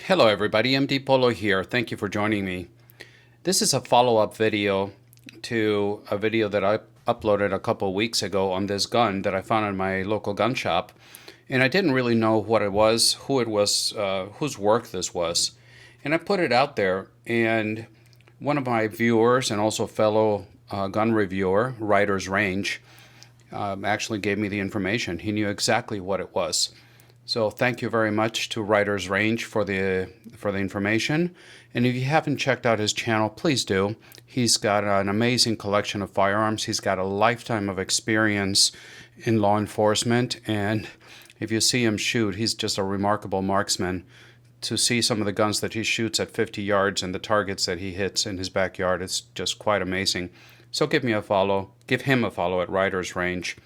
Hello everybody, MD Polo here. Thank you for joining me. This is a follow-up video to a video that I uploaded a couple weeks ago on this gun that I found in my local gun shop. And I didn't really know what it was, who it was, whose work this was. And I put it out there, and one of my viewers and also fellow gun reviewer, Writer's Range, actually gave me the information. He knew exactly what it was. So thank you very much to Writer's Range for the information. And if you haven't checked out his channel, please do. He's got an amazing collection of firearms. He's got a lifetime of experience in law enforcement, and if you see him shoot, he's just a remarkable marksman. To see some of the guns that he shoots at 50 yards and the targets that he hits in his backyard, it's just quite amazing. So give him a follow at Writer's Range.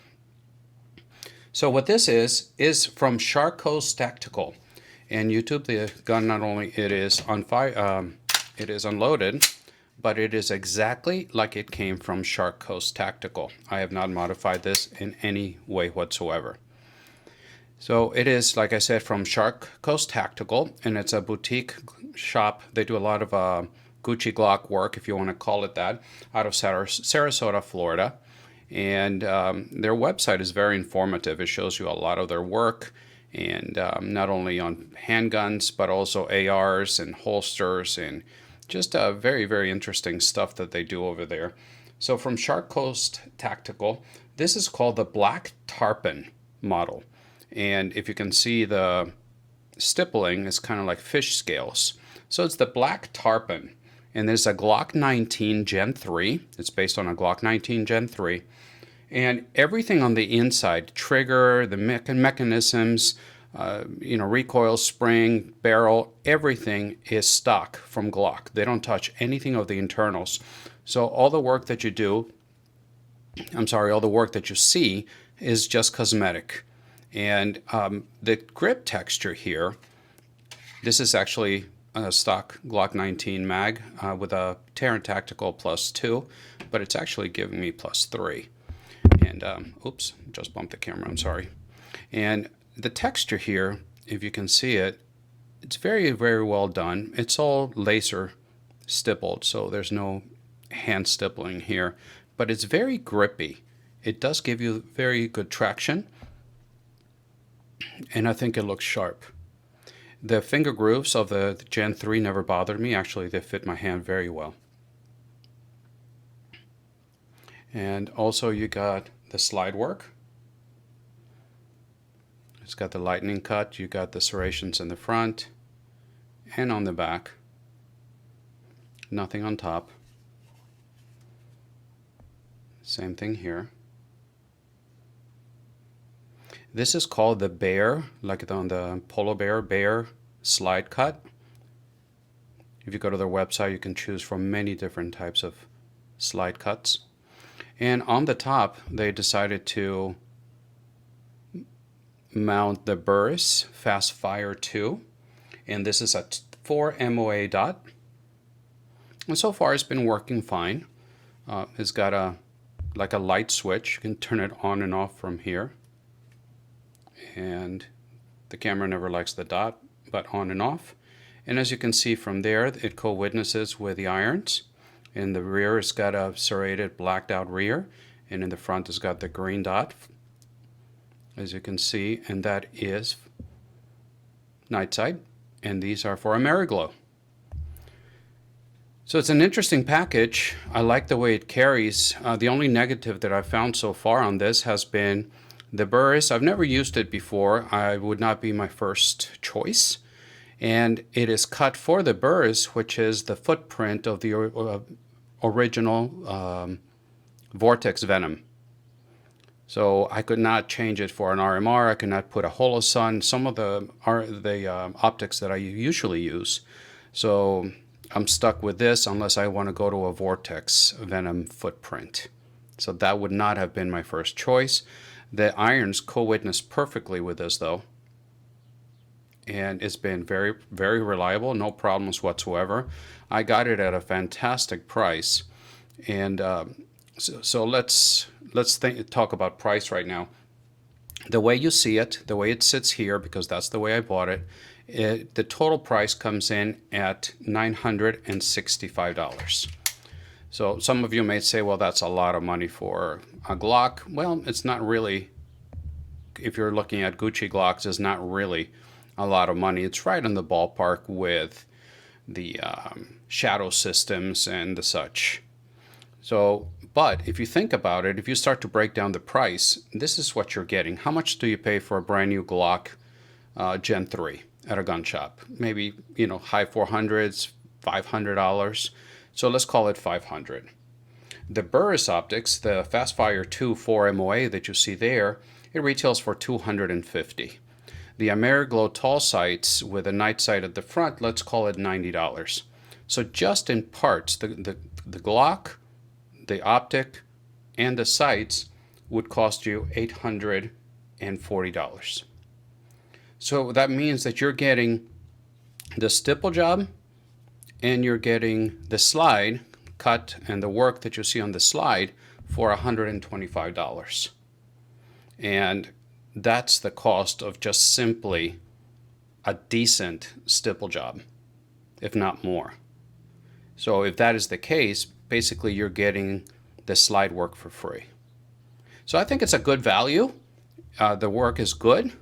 So what this is from Shark Coast Tactical, and YouTube. The gun, not only it is on fire, it is unloaded, but it is exactly like it came from Shark Coast Tactical. I have not modified this in any way whatsoever. So it is, like I said, from Shark Coast Tactical, and it's a boutique shop. They do a lot of Gucci Glock work, if you want to call it that, out of Sarasota, Florida. And their website is very informative. It shows you a lot of their work, and not only on handguns, but also ARs and holsters, and just very, very interesting stuff that they do over there. So from Shark Coast Tactical, this is called the Black Tarpon model. And if you can see, the stippling is kind of like fish scales. So it's the Black Tarpon. And there's a Glock 19 Gen 3. It's based on a Glock 19 Gen 3. And everything on the inside, trigger, the mechanisms, recoil, spring, barrel, everything is stock from Glock. They don't touch anything of the internals. So all the work that you do, all the work that you see is just cosmetic. And the grip texture here, this is actually a stock Glock 19 mag with a Tarpon Tactical +2, but it's actually giving me +3. And oops, just bumped the camera, I'm sorry. And the texture here, if you can see it, it's very, very well done. It's all laser stippled, so there's no hand stippling here, but it's very grippy. It does give you very good traction, and I think it looks sharp. The finger grooves of the Gen 3 never bothered me. Actually, they fit my hand very well. And also you got the slide work. It's got the lightning cut. You got the serrations in the front and on the back. Nothing on top. Same thing here. This is called the bear, like on the Polo Bear slide cut. If you go to their website, you can choose from many different types of slide cuts. And on the top, they decided to mount the Burris Fast Fire 2. And this is a 4 MOA dot. And so far, it's been working fine. It's got like a light switch. You can turn it on and off from here. And the camera never likes the dot, but on and off. And as you can see from there, it co-witnesses with the irons. In the rear, it's got a serrated blacked out rear, and in the front, it's got the green dot, as you can see, and that is night sight, and these are for Ameriglow. So it's an interesting package. I like the way it carries. The only negative that I've found so far on this has been the Burris. I've never used it before. I would not be my first choice. And it is cut for the Burris, which is the footprint of the original Vortex Venom. So I could not change it for an RMR. I could not put a Holosun, some of the optics that I usually use. So I'm stuck with this unless I want to go to a Vortex Venom footprint. So that would not have been my first choice. The irons co-witness perfectly with this though. And it's been very, very reliable, no problems whatsoever. I got it at a fantastic price. And so let's talk about price right now. The way you see it, the way it sits here, because that's the way I bought it, the total price comes in at $965. So some of you may say, well, that's a lot of money for a Glock. Well, it's not really. If you're looking at Gucci Glocks, it's not really a lot of money. It's right in the ballpark with the shadow systems and the such. So, but if you think about it, if you start to break down the price, this is what you're getting. How much do you pay for a brand new Glock Gen 3 at a gun shop? Maybe, high 400s, $500. So let's call it 500. The Burris optics, the Fastfire 2 4 MOA that you see there, it retails for $250. The Ameriglow tall sights with a night sight at the front, let's call it $90. So just in parts, the Glock, the optic, and the sights would cost you $840. So that means that you're getting the stipple job and you're getting the slide cut and the work that you see on the slide for $125. And that's the cost of just simply a decent stipple job, if not more. So if that is the case, basically you're getting the slide work for free. So I think it's a good value. The work is good.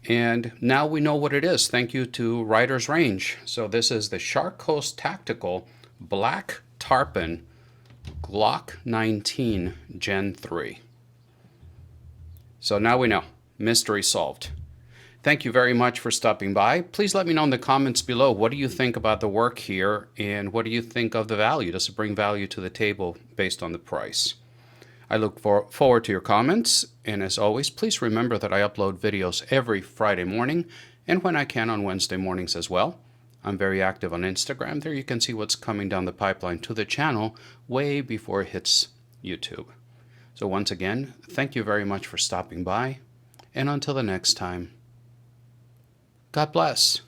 And now we know what it is. Thank you to Rider's Range. So this is the Shark Coast Tactical Black Tarpon Glock 19 Gen 3. So now we know. Mystery solved. Thank you very much for stopping by. Please let me know in the comments below, what do you think about the work here and what do you think of the value? Does it bring value to the table based on the price? I look forward to your comments, and as always, please remember that I upload videos every Friday morning and when I can on Wednesday mornings as well. I'm very active on Instagram. There you can see what's coming down the pipeline to the channel way before it hits YouTube. So once again, thank you very much for stopping by, and until the next time, God bless.